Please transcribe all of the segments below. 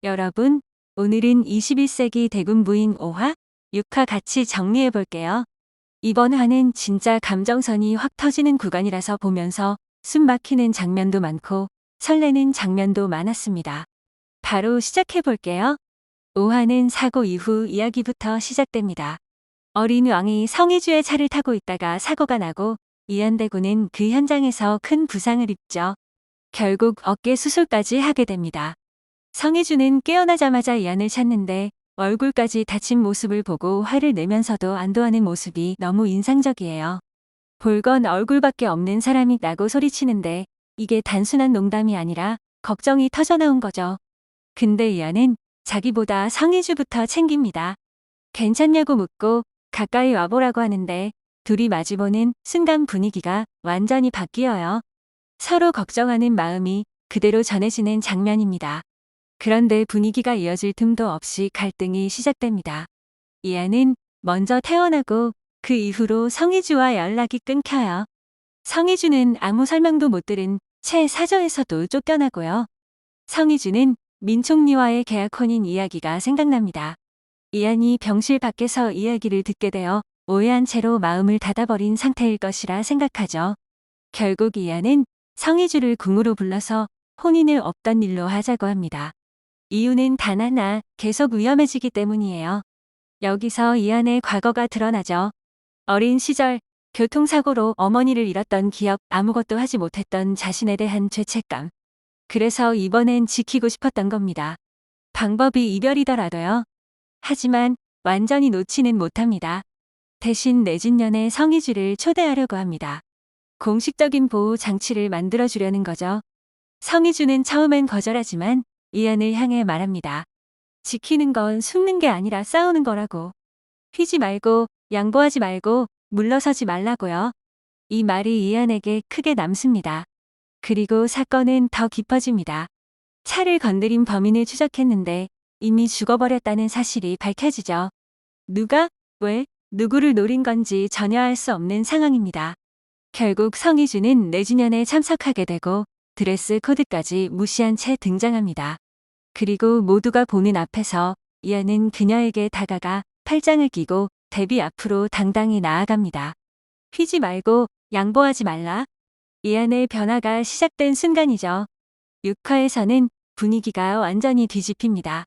여러분, 오늘은 21세기 대군 부인 5화, 6화 같이 정리해 볼게요. 이번 화는 진짜 감정선이 확 터지는 구간이라서 보면서 숨 막히는 장면도 많고 설레는 장면도 많았습니다. 바로 시작해 볼게요. 5화는 사고 이후 이야기부터 시작됩니다. 어린 왕이 성의주의 차를 타고 있다가 사고가 나고 이안대군은 그 현장에서 큰 부상을 입죠. 결국 어깨 수술까지 하게 됩니다. 성의주는 깨어나자마자 이안을 찾는데 얼굴까지 다친 모습을 보고 화를 내면서도 안도하는 모습이 너무 인상적이에요. 볼건 얼굴밖에 없는 사람이 라고 소리치는데 이게 단순한 농담이 아니라 걱정이 터져나온 거죠. 근데 이안은 자기보다 성의주부터 챙깁니다. 괜찮냐고 묻고 가까이 와보라고 하는데 둘이 마주보는 순간 분위기가 완전히 바뀌어요. 서로 걱정하는 마음이 그대로 전해지는 장면입니다. 그런데 분위기가 이어질 틈도 없이 갈등이 시작됩니다. 이안은 먼저 태어나고 그 이후로 성의주와 연락이 끊겨요. 성의주는 아무 설명도 못 들은 채 사저에서도 쫓겨나고요. 성의주는 민총리와의 계약혼인 이야기가 생각납니다. 이안이 병실 밖에서 이야기를 듣게 되어 오해한 채로 마음을 닫아버린 상태일 것이라 생각하죠. 결국 이안은 성의주를 궁으로 불러서 혼인을 없던 일로 하자고 합니다. 이유는 단 하나, 계속 위험해지기 때문이에요. 여기서 이안의 과거가 드러나죠. 어린 시절 교통사고로 어머니를 잃었던 기억, 아무것도 하지 못했던 자신에 대한 죄책감. 그래서 이번엔 지키고 싶었던 겁니다. 방법이 이별이더라도요. 하지만 완전히 놓지는 못합니다. 대신 내진년에 성의주를 초대하려고 합니다. 공식적인 보호 장치를 만들어주려는 거죠. 성의주는 처음엔 거절하지만 이안을 향해 말합니다. 지키는 건 숨는 게 아니라 싸우는 거라고. 휘지 말고 양보하지 말고 물러서지 말라고요. 이 말이 이안에게 크게 남습니다. 그리고 사건은 더 깊어집니다. 차를 건드린 범인을 추적했는데 이미 죽어버렸다는 사실이 밝혀지죠. 누가, 왜, 누구를 노린 건지 전혀 알 수 없는 상황입니다. 결국 성의주는 내진년에 참석하게 되고 드레스 코드까지 무시한 채 등장합니다. 그리고 모두가 보는 앞에서 이안은 그녀에게 다가가 팔짱을 끼고 데뷔 앞으로 당당히 나아갑니다. 휘지 말고 양보하지 말라. 이안의 변화가 시작된 순간이죠. 6화에서는 분위기가 완전히 뒤집힙니다.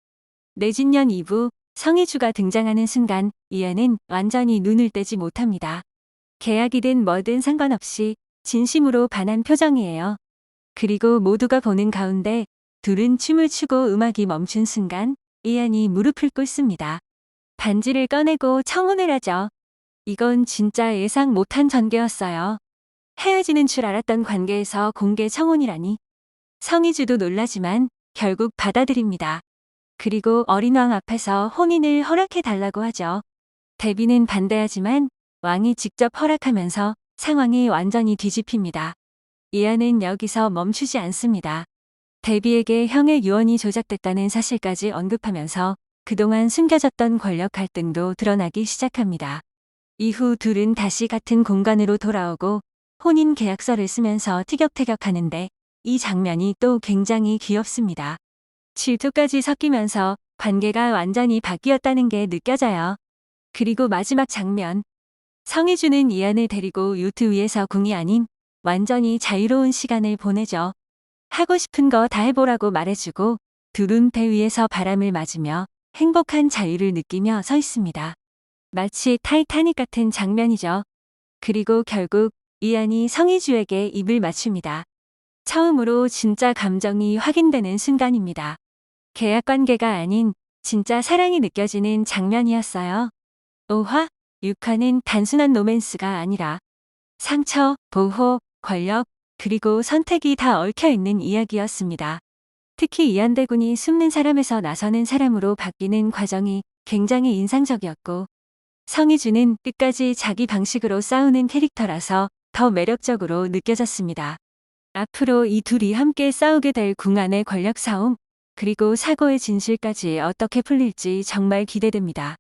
내진년 이후 성의주가 등장하는 순간 이안은 완전히 눈을 떼지 못합니다. 계약이든 뭐든 상관없이 진심으로 반한 표정이에요. 그리고 모두가 보는 가운데 둘은 춤을 추고 음악이 멈춘 순간 이안이 무릎을 꿇습니다. 반지를 꺼내고 청혼을 하죠. 이건 진짜 예상 못한 전개였어요. 헤어지는 줄 알았던 관계에서 공개 청혼이라니. 성의주도 놀라지만 결국 받아들입니다. 그리고 어린 왕 앞에서 혼인을 허락해 달라고 하죠. 데뷔는 반대하지만 왕이 직접 허락하면서 상황이 완전히 뒤집힙니다. 이안은 여기서 멈추지 않습니다. 데뷔에게 형의 유언이 조작됐다는 사실까지 언급하면서 그동안 숨겨졌던 권력 갈등도 드러나기 시작합니다. 이후 둘은 다시 같은 공간으로 돌아오고 혼인 계약서를 쓰면서 티격태격하는데 이 장면이 또 굉장히 귀엽습니다. 질투까지 섞이면서 관계가 완전히 바뀌었다는 게 느껴져요. 그리고 마지막 장면. 성의주는 이안을 데리고 요트 위에서 궁이 아닌 완전히 자유로운 시간을 보내죠. 하고 싶은 거 다 해보라고 말해주고 둘은 배 위에서 바람을 맞으며 행복한 자유를 느끼며 서 있습니다. 마치 타이타닉 같은 장면이죠. 그리고 결국 이안이 성의주에게 입을 맞춥니다. 처음으로 진짜 감정이 확인되는 순간입니다. 계약 관계가 아닌 진짜 사랑이 느껴지는 장면이었어요. 5화, 6화는 단순한 로맨스가 아니라 상처, 보호, 권력, 그리고 선택이 다 얽혀있는 이야기였습니다. 특히 이안대군이 숨는 사람에서 나서는 사람으로 바뀌는 과정이 굉장히 인상적이었고 성의주는 끝까지 자기 방식으로 싸우는 캐릭터라서 더 매력적으로 느껴졌습니다. 앞으로 이 둘이 함께 싸우게 될 궁안의 권력 싸움, 그리고 사고의 진실까지 어떻게 풀릴지 정말 기대됩니다.